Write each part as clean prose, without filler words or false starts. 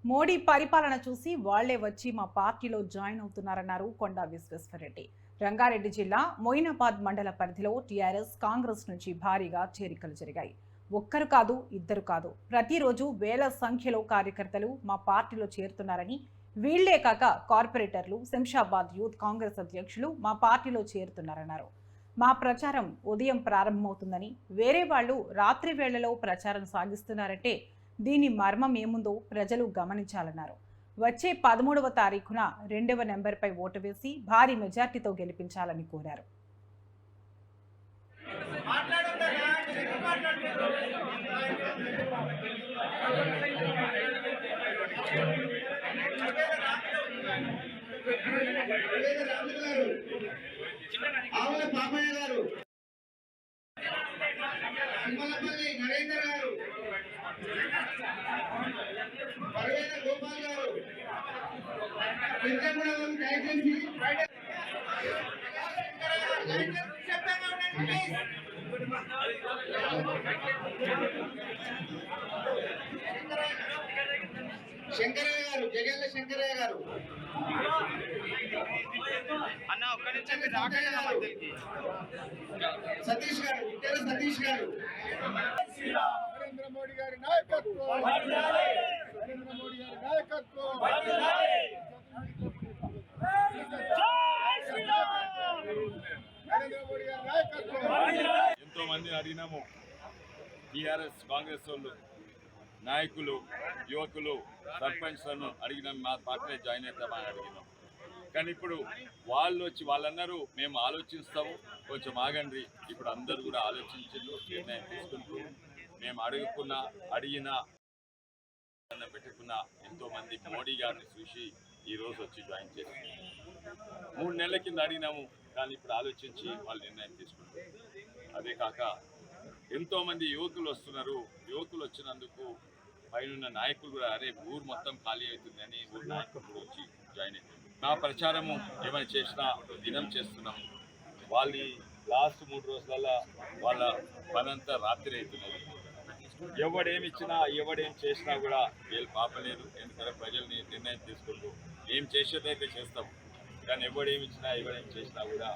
మోడీ పరిపాలన చూసి వాళ్లే వచ్చి మా పార్టీలో జాయిన్ అవుతున్నారన్నారు కొండా విశ్వేశ్వరరెడ్డి. రంగారెడ్డి జిల్లా మొయినాబాద్ మండల పరిధిలో టీఆర్ఎస్ కాంగ్రెస్ నుంచి భారీగా చేరికలు జరిగాయి. ఒక్కరు కాదు, ఇద్దరు కాదు, ప్రతిరోజు వేల సంఖ్యలో కార్యకర్తలు మా పార్టీలో చేరుతున్నారని, వీళ్లే కాక కార్పొరేటర్లు, శంషాబాద్ యూత్ కాంగ్రెస్ అధ్యక్షులు మా పార్టీలో చేరుతున్నారన్నారు. మా ప్రచారం ఉదయం ప్రారంభమవుతుందని, వేరే వాళ్లు రాత్రి వేళలో ప్రచారం సాగిస్తున్నారంటే దీని మర్మం ఏముందో ప్రజలు గమనించాలన్నారు. వచ్చే 13వ తారీఖున 2వ నెంబర్పై ఓటు వేసి భారీ మెజార్టీతో గెలిపించాలని కోరారు. నరేందర్ గారు, పరవేద గోపాల్ గారు, దయచేసి శంకరయ్య గారు, జగల్ల శంకరయ్య గారు అన్న ఒక్క నుంచి సతీష్ గారు, ఇతర సతీష్ గారు. నరేంద్ర మోడీ గారి నాయకత్వం, నరేంద్ర మోడీ గారి నాయకత్వం. ఎంతో మంది అడిగినాము. టీఆర్ఎస్ కాంగ్రెస్ వాళ్ళు నాయకులు, యువకులు, సర్పంచ్లను అడిగినాం, మా పార్టీలో జాయిన్ అవుతామని అడిగినాం. కానీ ఇప్పుడు వాళ్ళు వచ్చి వాళ్ళన్నారు మేము ఆలోచిస్తాము, కొంచెం ఆగండి. ఇప్పుడు అందరూ కూడా ఆలోచించారు, నిర్ణయం తీసుకుంటూ మేము అడిగిన పెట్టుకున్న ఎంతోమంది మోడీ గారిని చూసి ఈరోజు వచ్చి జాయిన్ చేసి 3 నెలల కింద అడిగినాము. కానీ ఇప్పుడు ఆలోచించి వాళ్ళు నిర్ణయం తీసుకుంటారు. అదే కాక ఎంతోమంది యువకులు వస్తున్నారు. యువకులు వచ్చినందుకు పైన నాయకులు కూడా అరే ఊరు మొత్తం ఖాళీ అవుతుంది అని ఊరు నాయకులు కూడా వచ్చి జాయిన్ అవుతుంది. నా ప్రచారము ఏమైనా చేసినా దినం చేస్తున్నాం. వాళ్ళు లాస్ట్ 3 రోజులలో వాళ్ళ పనంతా రాత్రి అవుతున్నది. ఎవడేమిచ్చినా ఎవడేం చేసినా కూడా వీళ్ళు పాపలేదు. ఎందుకంటే ప్రజలు నిర్ణయం తీసుకుంటూ ఏం చేసేదైతే చేస్తాం. కానీ ఎవడేమిచ్చినా ఎవడేం చేసినా కూడా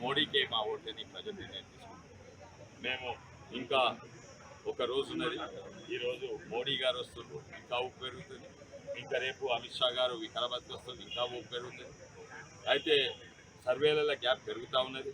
మోడీకే మా ఓటుని ప్రజలు నిర్ణయం తీసుకుంటాం. మేము ఇంకా ఒక రోజు ఉన్నది. ఈరోజు మోడీ గారు వస్తున్నారు, ఇంకా ఊపు పెరుగుతుంది. ఇంకా రేపు అమిత్ షా గారు వికారాబాద్కి వస్తుంది, ఇంకా ఊపు పెరుగుతుంది. అయితే సర్వేలలో గ్యాప్ పెరుగుతూ ఉన్నది.